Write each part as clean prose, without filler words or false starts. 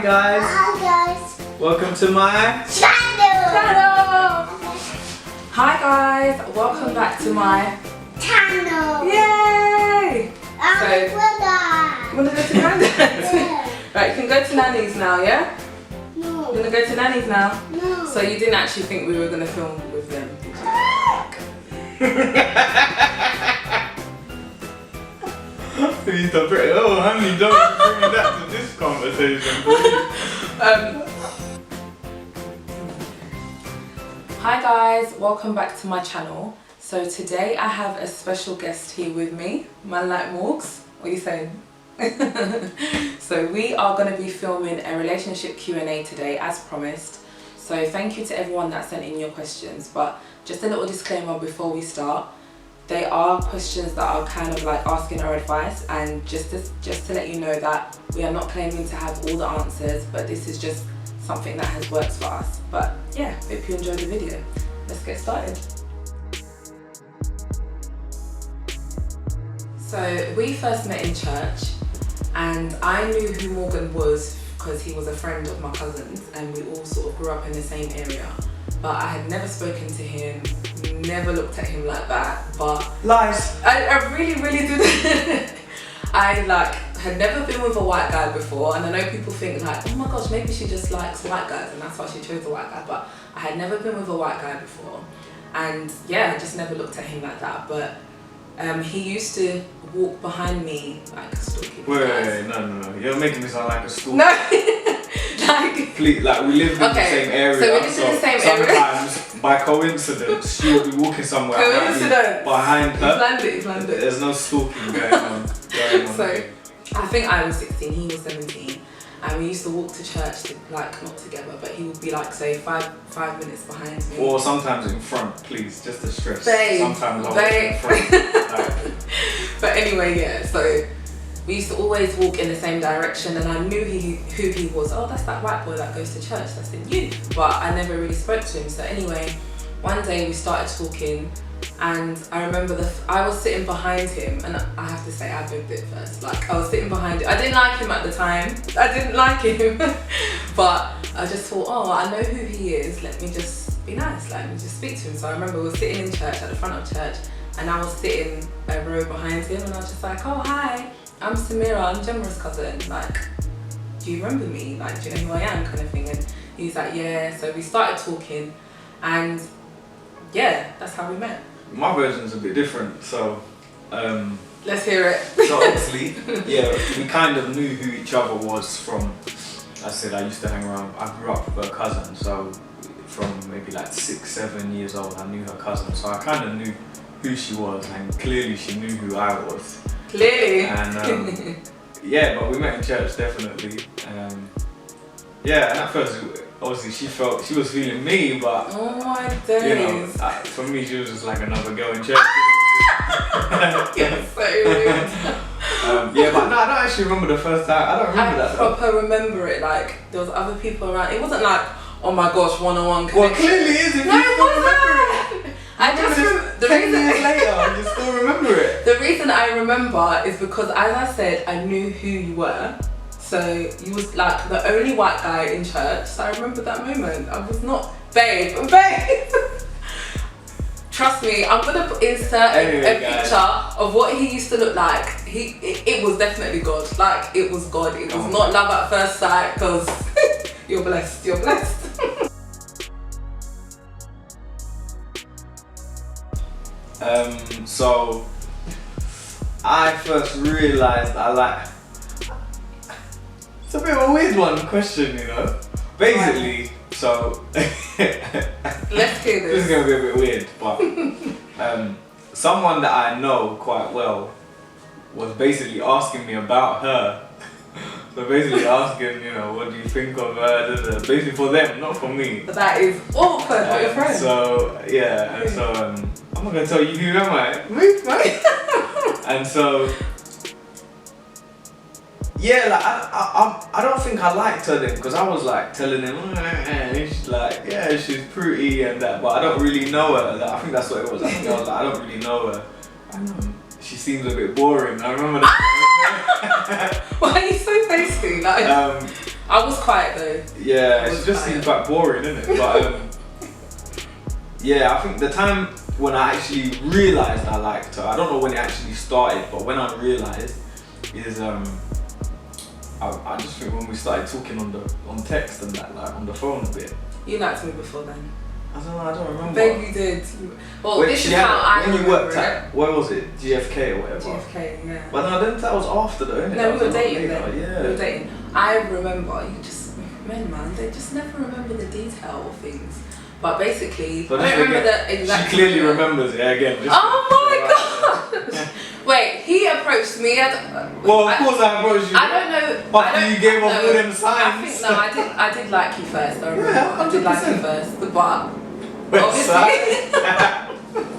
guys. Hi guys. Welcome to my channel. Hi guys, welcome back to my channel. Yay! I'm You wanna go to Granddad's? Yeah. Right, you can go to Nanny's now, yeah? No. You wanna go to Nanny's now? No. So you didn't actually think we were gonna film with them, did you? Oh honey, don't bring me that to this conversation, please. Hi guys, welcome back to my channel. So today I have a special guest here with me, man like Morgs. What are you saying? So we are going to be filming a relationship Q&A today as promised. So thank you to everyone that sent in your questions, but just a little disclaimer before we start. They are questions that are kind of like asking our advice, and just to let you know that we are not claiming to have all the answers, but this is just something that has worked for us. But yeah, hope you enjoyed the video. Let's get started. So we first met in church, and I knew who Morgan was because he was a friend of my cousin's, and we all sort of grew up in the same area. But I had never spoken to him, never looked at him like that. But Lies. I really did. I had never been with a white guy before, and I know people think like, oh my gosh, maybe she just likes white guys and that's why she chose a white guy. But I had never been with a white guy before, and yeah, I just never looked at him like that. But he used to walk behind me like a stalking. Wait, no. You're making me sound like a stalker. No. Please, like we live in the same area. So we live in the same area. Sometimes, by coincidence, she'll be walking somewhere. Coincidence. Behind her. He planned it. There's no stalking going on. So I think I was 16, he was 17, and we used to walk to church not together, but he would be like, say, five minutes behind me. Or sometimes in front, please, just to stress. Babe, sometimes I'll walk in front. But anyway, yeah, so we used to always walk in the same direction, and I knew who he was. Oh, that's that white boy that goes to church, that's in youth. But I never really spoke to him. So anyway, one day we started talking, and I remember I was sitting behind him, and I have to say I moved it first. Like, I was sitting behind him. I didn't like him at the time. I didn't like him. But I just thought, oh, I know who he is. Let me just be nice. Let me just speak to him. So I remember we were sitting in church, at the front of church, and I was sitting a row behind him, and I was just like, oh, hi, I'm Samira, I'm Gemma's cousin. Like, do you remember me? Like, do you know who I am? Kind of thing. And he's like, yeah. So we started talking, and yeah, that's how we met. My version's a bit different, so let's hear it. So obviously, yeah, we kind of knew who each other was from. I said I used to hang around. I grew up with her cousin, so from maybe like 6-7 years old, I knew her cousin. So I kind of knew who she was, and clearly she knew who I was. Clearly. And yeah, but we met in church definitely. Yeah, and at first, obviously, she was feeling me, but oh my days. You know, for me, she was just like another girl in church. You're so weird. Yeah, but no, I don't actually remember the first time. I don't remember that. I proper remember it. Like, there was other people around. It wasn't like, oh my gosh, one-on-one connection. Well, clearly is if no, you it still remember wasn't. it. I just the 10 years later, you still remember it. The reason I remember is because, as I said, I knew who you were. So you was like the only white guy in church. So I remember that moment. I was not, babe. Trust me, I'm gonna insert a picture of what he used to look like. It was definitely God. Like, it was God. It was not love at first sight, because you're blessed. You're blessed. So I first realised it's a bit of a weird question, you know. Basically, so let's hear this. This is gonna be a bit weird, but someone that I know quite well was basically asking me about her. So basically asking, you know, what do you think of her? Basically for them, not for me. But that is awkward for your friend. So yeah, and so I'm not gonna tell you who am I. Move, man. And so yeah, like I don't think I liked her then, because I was like telling him, she's like, yeah, she's pretty and that, but I don't really know her. Like, I think that's what it was. I think I was like, I don't really know her. And she seems a bit boring. I remember that. Why are you so tasty? Like, I was quiet though. Yeah, it just seems quite boring, isn't it? But yeah, I think the time when I actually realised I liked her, I don't know when it actually started, but when I realised is I just think when we started talking on text and that, like on the phone a bit. You liked me before then. I don't remember. Baby did. Well, Wait, this is how I when you remember worked it. at, where was it? GFK or whatever? GFK, yeah. But no, then that was after though, innit? No, we That were was a lot dating later, then. Yeah. We were dating. I remember, men, they just never remember the detail of things. But basically, So I don't remember the exact. She clearly remembers it again. Just Oh my god! Wait, he approached me. Well, of course I approached you. I don't know. After you gave off all them I signs. think I did like you first. I remember. Yeah, I did like you 100%. first, but Wait, obviously,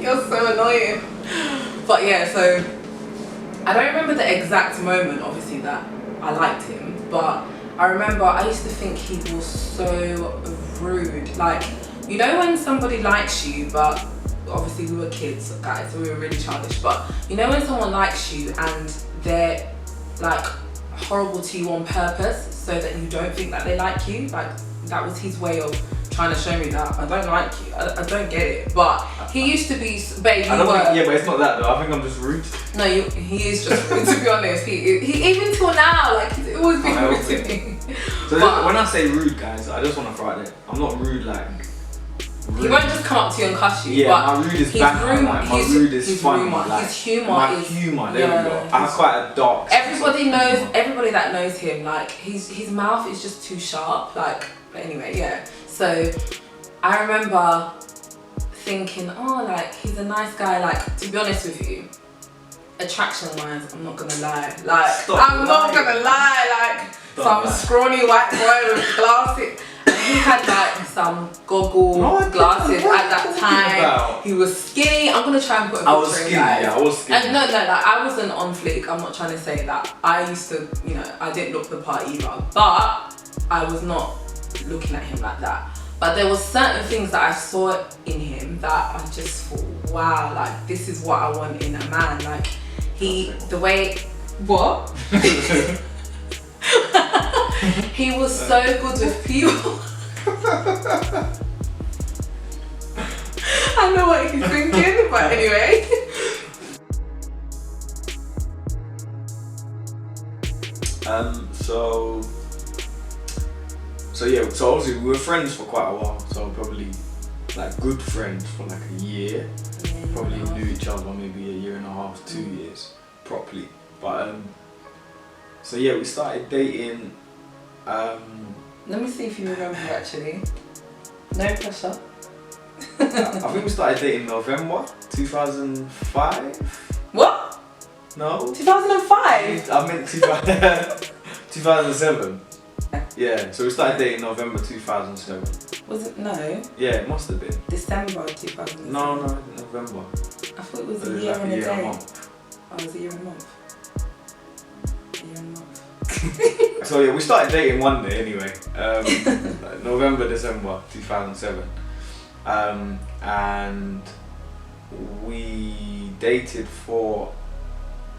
you're so annoying. But yeah, so I don't remember the exact moment, obviously, that I liked him, but I remember I used to think he was so rude. Like, you know when somebody likes you, but obviously we were kids, guys, so we were really childish, but you know when someone likes you and they're like horrible to you on purpose so that you don't think that they like you? Like, that was his way of trying to show me that I don't like you. I don't get it. But he used to be, babe, I don't think, yeah, but it's not that though. I think I'm just rude. No, he is just rude, to be honest. He even till now, like, he's always been rude to me. So But when I say rude, guys, I just want to throw it there. I'm not rude like. Rude. he won't just come up to you and cuss you. Yeah, but my rude is his banter. room- Like, my his- rude is his funny. humour- Like, his humour my is- humour. There yeah, we go. I have quite a dark. everybody sense of knows. humour. Everybody that knows him, like, his mouth is just too sharp. Like, but anyway, yeah. So I remember thinking, oh, like, he's a nice guy. Like, to be honest with you, attraction-wise, I'm not gonna lie. Like, Stop I'm not lying. gonna lie. Like, Stop some lying. scrawny white boy with glasses. And he had like some goggle No, I don't know glasses what at that you're time. talking about. He was skinny. I'm gonna try and put a I was picture in, skinny. guys. Yeah, I was skinny. And no, like, I wasn't on fleek. I'm not trying to say that. I used to, I didn't look the part either. But I was not looking at him like that. But there was certain things that I saw in him that I just thought, wow, like, this is what I want in a man. Like, the way, what? He was so good with people. I know what he's thinking, but anyway. So yeah, so obviously we were friends for quite a while, so probably like good friends for like a year. Probably knew each other maybe a year and a half, 2 years properly. But so yeah, we started dating. Let me see if you remember actually. No pressure. I think we started dating November 2005. What? No, 2005? I meant 2007. Yeah, so we started dating November 2007. Was it? No. Yeah, it must have been. December 2007. No, November. I thought it was So a it was year like and a year and a day. month. Oh, it was a year and a month. A year and a month. So yeah, we started dating one day anyway. November, December 2007. And we dated for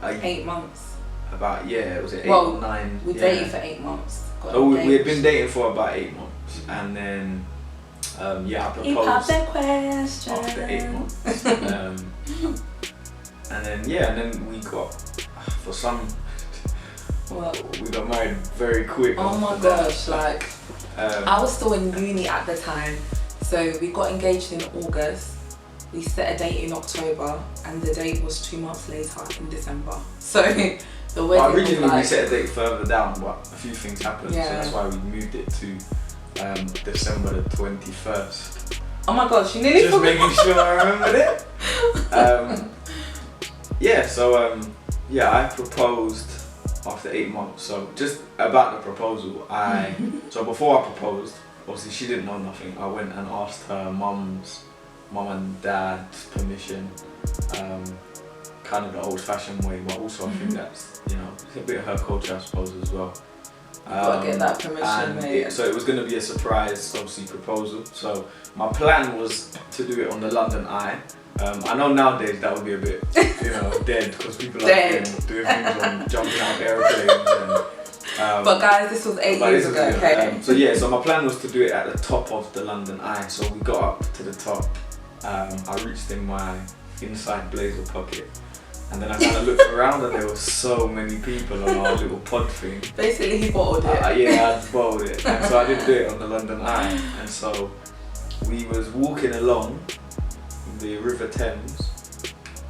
8 months. about, yeah, was it 8 Well, or 9? We yeah. dated for 8 months. Got So we had engaged. been dating for about 8 months, and then yeah, I You popped proposed that question. after 8 months. And then yeah, and then we got What? we got married very quick. Oh my gosh, like, I Um, was still in uni at the time. So we got engaged in August. We set a date in October, and the date was 2 months later in December. So the wedding well, was originally we like, set a date further down, but a few things happened, so Yeah. that's why we moved it to December the 21st. oh my gosh, you nearly Just forgot. making sure I remembered it. Yeah, so yeah, I proposed after 8 months. So just about the proposal, so before I proposed, obviously she didn't know nothing. I went and asked her mum and dad's permission, kind of the old-fashioned way, but also I think that's, it's a bit of her culture, I suppose, as well. Gotta get that permission, and mate. so it was going to be a surprise, obviously, proposal. So my plan was to do it on the London Eye. I know nowadays that would be a bit, dead, because people are Dead. doing things on jumping out of airplanes and But guys, this was 8 years ago, okay? So yeah, so my plan was to do it at the top of the London Eye. So we got up to the top. I reached in my inside blazer pocket. And then I kind of looked around and there were so many people on our little pod thing. Basically, he bottled it. Yeah, I bottled it. And so I didn't do it on the London Eye. And so we was walking along the River Thames.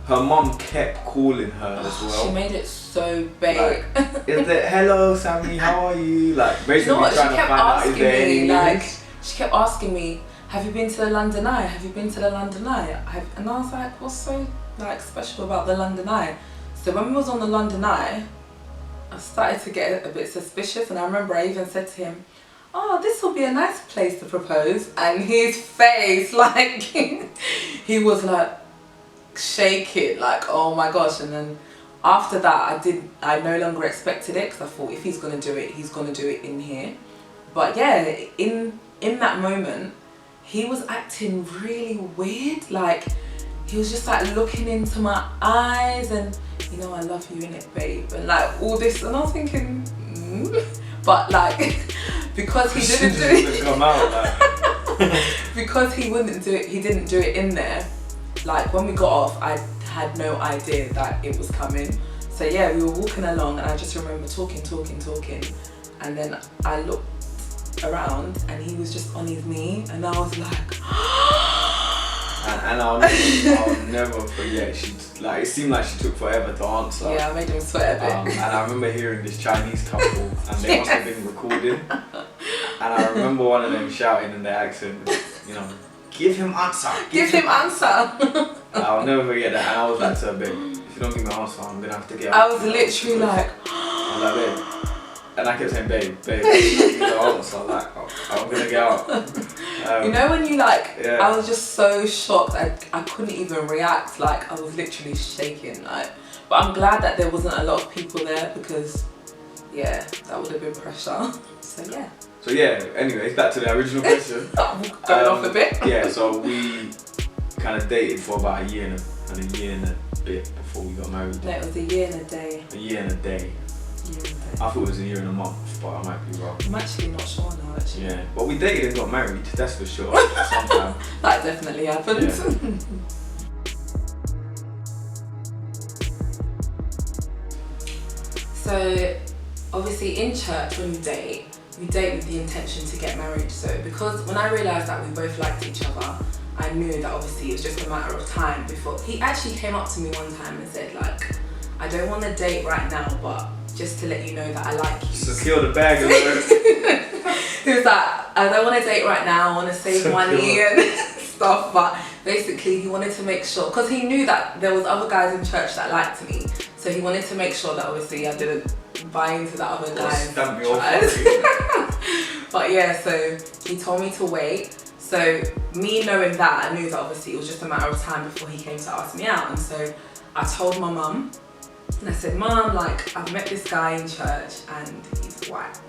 Her mum kept calling her as well. She made it so big. Like, is it, hello Sammy, how are you? Like basically You know what? trying to find out is there any news? She kept asking me, have you been to the London Eye? Have you been to the London Eye? And I was like, what's so like special about the London Eye? So when we was on the London Eye, I started to get a bit suspicious, and I remember I even said to him, oh, this will be a nice place to propose. And his face, like, he was like shaking, like, oh my gosh. And then after that, I no longer expected it, because I thought if he's gonna do it, he's gonna do it in here. But yeah, in that moment, he was acting really weird. Like, he was just like looking into my eyes and, you know, I love you, innit, babe, and like all this. And I was thinking, but like, because he didn't do it, come out, like. because he wouldn't do it, he didn't do it in there. Like when we got off, I had no idea that it was coming. So yeah, we were walking along, and I just remember talking, and then I looked around and he was just on his knee, and I was like, and I'll never forget. Like it seemed like she took forever to answer. Yeah, I made him sweat a bit. And I remember hearing this Chinese couple, and they must have been recording. And I remember one of them shouting in their accent, you know, give him answer. Give him answer. I'll never forget that. And I was like to her, babe, if you don't give me an answer, I'm gonna have to get out. I was literally like, I was like, babe. And I kept saying, babe, give me the answer. Like, I'm gonna get out. You know when you like, yeah. I was just so shocked. I couldn't even react. Like I was literally shaking. Like, but I'm glad that there wasn't a lot of people there, because yeah, that would have been pressure. So yeah. So yeah, anyways, back to the original question. Going off a bit. Yeah, so we kind of dated for about a year and a bit before we got married. No, it was a year and a day. A year and a day. I thought it was a year and a month, but I might be wrong. I'm actually not sure now, actually. Yeah, but we dated and got married, that's for sure. Sometime. That definitely happened. Yeah. So, obviously in church when we date with the intention to get married. So, because when I realised that we both liked each other, I knew that obviously it was just a matter of time before. He actually came up to me one time and said, like, I don't want to date right now, but just to let you know that I like you. Secure the bag alert. He was like, I don't want to date right now, I want to save money and stuff, but basically he wanted to make sure, because he knew that there was other guys in church that liked me, so he wanted to make sure that obviously I didn't buy into that other guy's But yeah, so he told me to wait. So me knowing that, I knew that obviously it was just a matter of time before he came to ask me out. And so I told my mum, and I said, Mum, like, I've met this guy in church and he's white.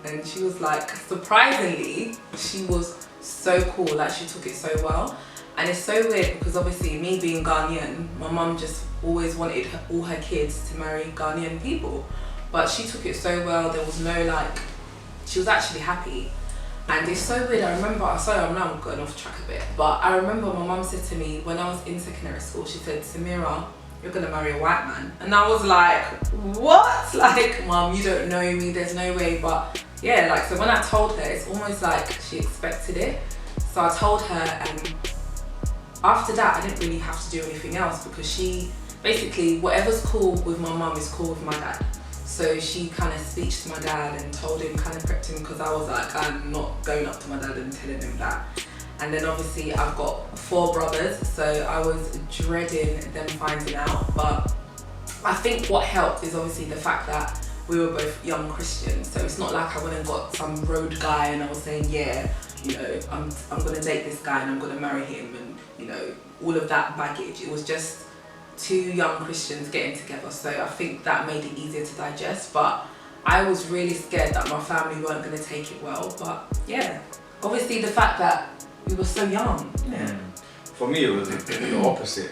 And she was like, surprisingly, she was so cool, like she took it so well. And it's so weird because obviously me being Ghanaian, my mum just always wanted all her kids to marry Ghanaian people. But she took it so well, there was no like, she was actually happy. And it's so weird, I remember, sorry I'm now going off track a bit, but I remember my mum said to me when I was in secondary school, she said, Samira, you're gonna marry a white man. And I was like, what? Like, Mum, you don't know me, there's no way. But yeah, like, so when I told her, it's almost like she expected it. So I told her, and after that, I didn't really have to do anything else, because she, basically, whatever's cool with my mum is cool with my dad. So she kind of speeched to my dad and told him, kind of prepped him, because I was like, I'm not going up to my dad and telling him that. And then obviously I've got 4 brothers, so I was dreading them finding out. But I think what helped is obviously the fact that we were both young Christians. So it's not like I went and got some road guy and I was saying, yeah, you know, I'm gonna date this guy and I'm gonna marry him, and you know, all of that baggage. It was just 2 young Christians getting together. So I think that made it easier to digest. But I was really scared that my family weren't gonna take it well. But yeah, obviously the fact that we were so young. Yeah. For me, it was the opposite.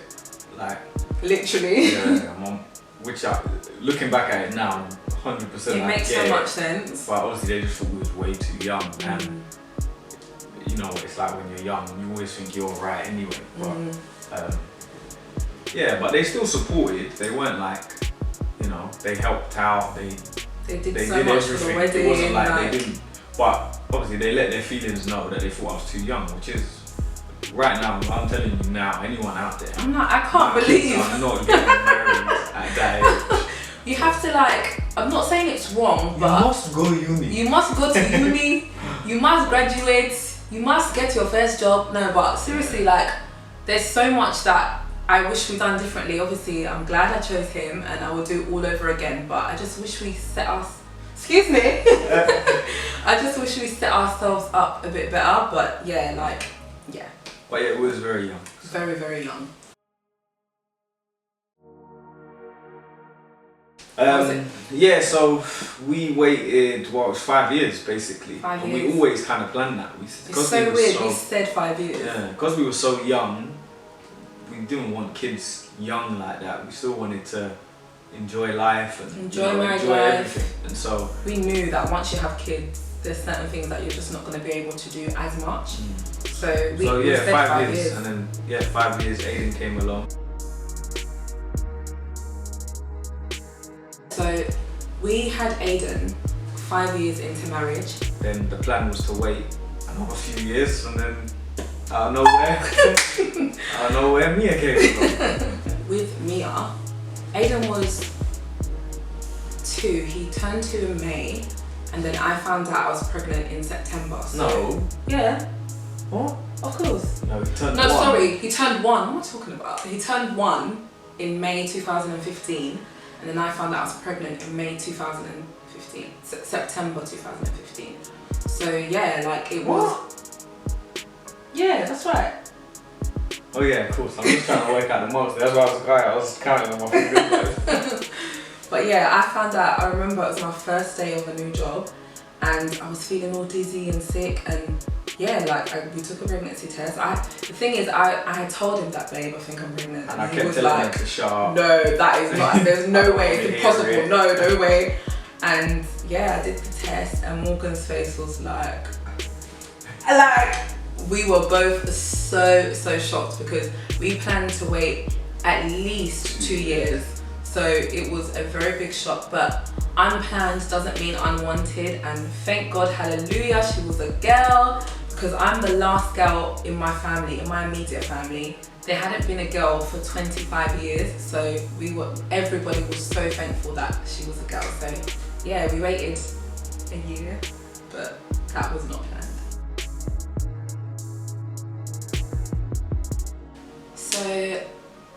Like, literally. Yeah, which looking back at it now, 100%. It makes so much sense. But obviously they just thought we was way too young, and you know, it's like when you're young, you always think you're right anyway. But yeah, but they still supported. They weren't like, you know, they helped out. They did so much for the wedding. It wasn't like they didn't. But obviously they let their feelings know that they thought I was too young, which is right now. I'm telling you now, anyone out there, I can't believe I'm not getting married at that age. You have to like. I'm not saying it's wrong, but you must go uni. You must go to uni. You must graduate. You must get your first job. No, but seriously, like, there's so much that I wish we'd done differently. Obviously, I'm glad I chose him, and I will do it all over again. But I just wish we set us. Excuse me. I just wish we set ourselves up a bit better. But yeah, like, yeah. But yeah, it was very young. Very, very young. Yeah, so we waited, well, it was 5 years basically. 5 years. And we always kind of planned that. It's so weird, we said 5 years. Yeah, because we were so young, we didn't want kids young like that. We still wanted to enjoy life and enjoy life. Everything. And so we knew that once you have kids, there's certain things that you're just not going to be able to do as much. So we said 5 years. And then 5 years, Aiden came along. So we had Aiden 5 years into marriage. Then the plan was to wait another few years, and then out of nowhere, Mia came along. With Mia, Aiden was 2. He turned 2 in May, and then I found out I was pregnant in September. So, no. Yeah. What? Of course. No, he turned 1. No, sorry, he turned 1. What am I talking about? He turned 1 in May 2015. And then I found out I was pregnant in May 2015, September 2015. So yeah, like it was. What? Yeah, that's right. Oh yeah, of course. I'm just trying to work out the months. That's why I was counting on my fingers. But yeah, I found out. I remember it was my first day of a new job, and I was feeling all dizzy and sick, and yeah, like we took a pregnancy test. The thing is, I had told him that, babe, I think I'm pregnant. And he was like, to shut up. No, that is not, there's no way, it's impossible, no way. And yeah, I did the test, and Morgan's face was like, we were both so shocked, because we planned to wait at least 2 years. So it was a very big shock, but unplanned doesn't mean unwanted, and thank God, hallelujah, she was a girl. Because I'm the last girl in my family, in my immediate family. There hadn't been a girl for 25 years, so everybody was so thankful that she was a girl. So yeah, we waited a year, but that was not planned. So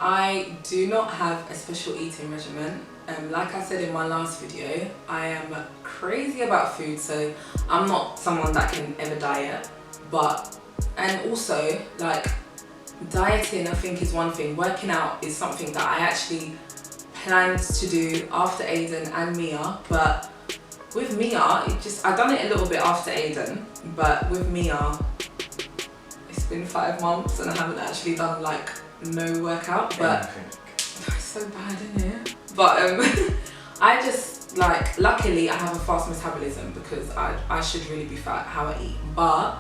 I do not have a special eating regimen. Like I said in my last video, I am crazy about food, so I'm not someone that can ever diet. And also, like, dieting I think is one thing. Working out is something that I actually planned to do after Aiden and Mia, but with Mia, I've done it a little bit after Aiden, but with Mia, it's been 5 months and I haven't actually done like no workout, but it's so bad, isn't it? But I just, like, luckily I have a fast metabolism, because I should really be fat how I eat, but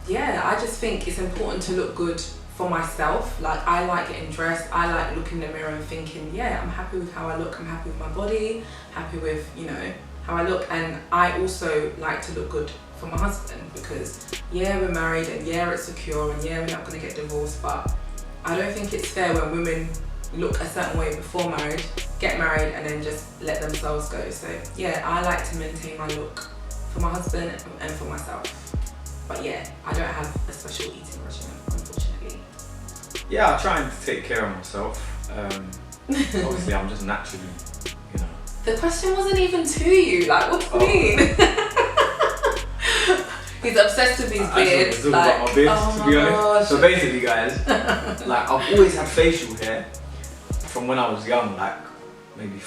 yeah, I just think it's important to look good for myself. Like, I like getting dressed, I like looking in the mirror and thinking, yeah, I'm happy with how I look, I'm happy with my body, happy with, you know, how I look. And I also like to look good for my husband, because yeah, we're married, and yeah, it's secure, and yeah, we're not going to get divorced, but I don't think it's fair when women look a certain way before marriage, get married, and then just let themselves go. So yeah, I like to maintain my look for my husband and for myself. But yeah, I don't have a special eating regimen, unfortunately. Yeah, I try and take care of myself. Obviously, I'm just naturally, you know. The question wasn't even to you. Like, what do you mean? He's obsessed with his beard. Talk about my beard, to be honest. Gosh. So basically, guys, like, I've always had facial hair from when I was young, like maybe,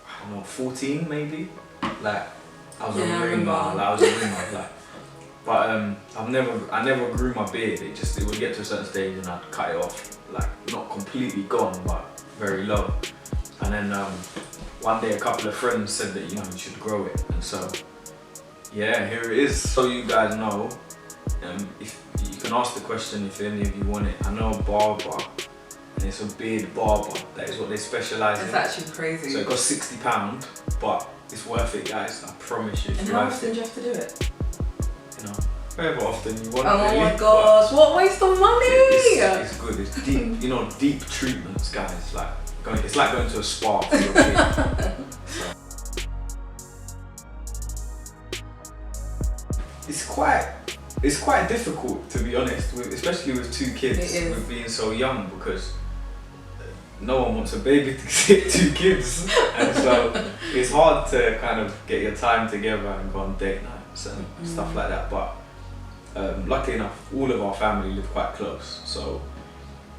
I don't know, 14 maybe. Like, I was a ringer, like. But I never grew my beard. It would get to a certain stage and I'd cut it off, like not completely gone, but very low. And then one day a couple of friends said that you should grow it, and so yeah, here it is. So you guys know, if you can ask the question if any of you want it. I know a barber, and it's a beard barber. That is what they specialise in. It's actually crazy. So it costs £60, but it's worth it, guys. I promise you. And how often do you have to do it? Wherever often you want. Oh really, my gosh, what waste of money! It's good. It's deep. Deep treatments, guys. It's like going to a spa for your beard. It's quite difficult, to be honest, especially with 2 kids, with being so young, because no one wants a baby to get 2 kids, and so it's hard to kind of get your time together and go on date nights and stuff like that. But luckily enough, all of our family live quite close, so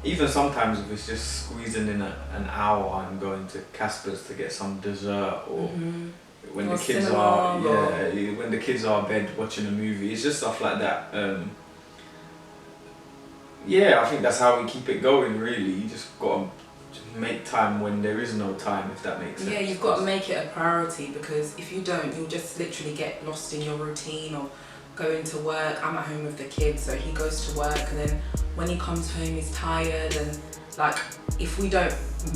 even sometimes if it's just squeezing in an hour and going to Casper's to get some dessert, or when the kids when the kids are in bed watching a movie, it's just stuff like that. I think that's how we keep it going, really. You just gotta make time when there is no time, if that makes sense. Yeah, you've got to make it a priority, because if you don't, you'll just literally get lost in your routine or going to work. I'm at home with the kids, so he goes to work, and then when he comes home he's tired, and if we don't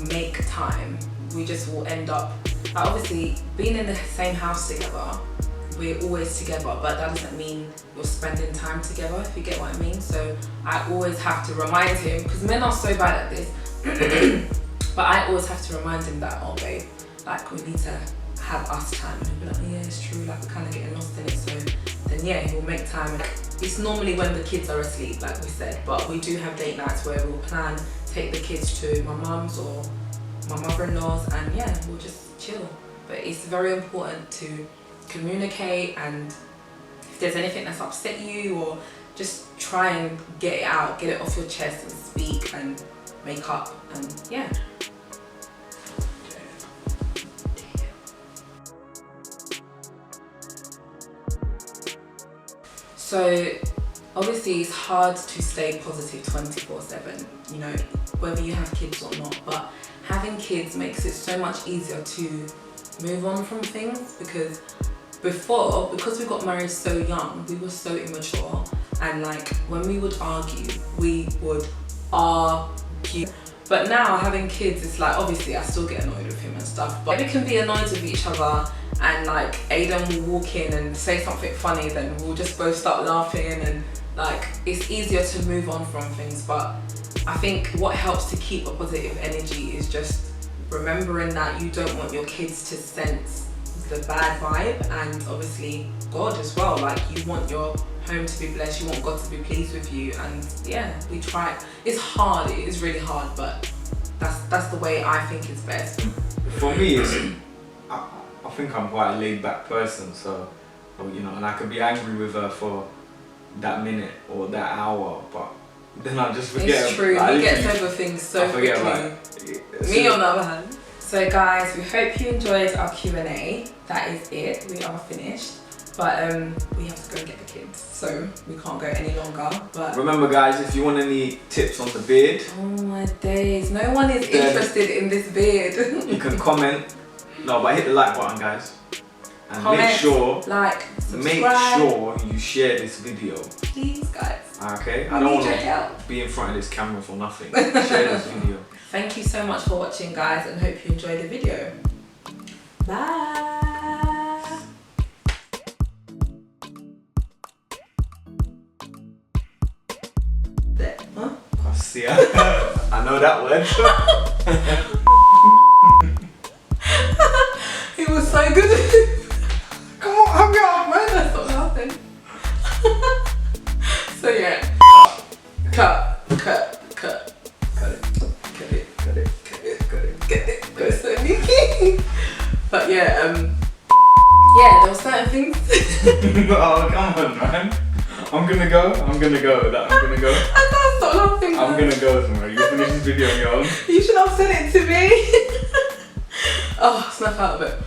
make time, we just will end up, obviously being in the same house together, we're always together, but that doesn't mean you're spending time together, if you get what I mean. So I always have to remind him, because men are so bad at this, but I always have to remind him that, oh babe, we need to have us time. And he'll be like, yeah, it's true, we're kind of getting lost in it. So then yeah, he'll make time. It's normally when the kids are asleep, like we said, but we do have date nights where we'll take the kids to my mum's or my mother-in-law's, and yeah, we'll just chill. But it's very important to communicate, and if there's anything that's upset you, or just try and get it out, get it off your chest and speak and make up, and yeah. So obviously it's hard to stay positive 24/7, whether you have kids or not, but having kids makes it so much easier to move on from things, because because we got married so young, we were so immature, and when we would argue, but now having kids, it's obviously I still get annoyed with him and stuff, but we can be annoyed with each other, and Aiden will walk in and say something funny, then we'll just both start laughing, and it's easier to move on from things. But I think what helps to keep a positive energy is just remembering that you don't want your kids to sense the bad vibe, and obviously God as well. You want your home to be blessed, you want God to be pleased with you, and yeah, we try. It's hard, it is really hard, but that's the way I think is best. For me, I think I'm quite a laid back person, so and I could be angry with her for that minute or that hour, but then I just forget. It's true, he gets over things so quickly. Me on the other hand. So guys, we hope you enjoyed our Q&A. That is it, we are finished. But we have to go and get the kids, so we can't go any longer. But remember guys, if you want any tips on the beard, oh my days, no one is interested in this beard. You can comment. No, but hit the like button, guys. And comment, make sure you share this video. Please guys. Okay? I don't want to be in front of this camera for nothing. Share this video. Thank you so much for watching guys, and hope you enjoyed the video. Bye. There. Huh? I know that word. He was so good. Come on, hurry up, man. That's not laughing. So yeah. Cut. So sneaky. But yeah, there were certain things. Oh, come on, man. I'm gonna go. I'm gonna go. I can't stop laughing. I'm gonna go somewhere. You finish this video on your own. You should have sent it to me. Oh, snap out of it.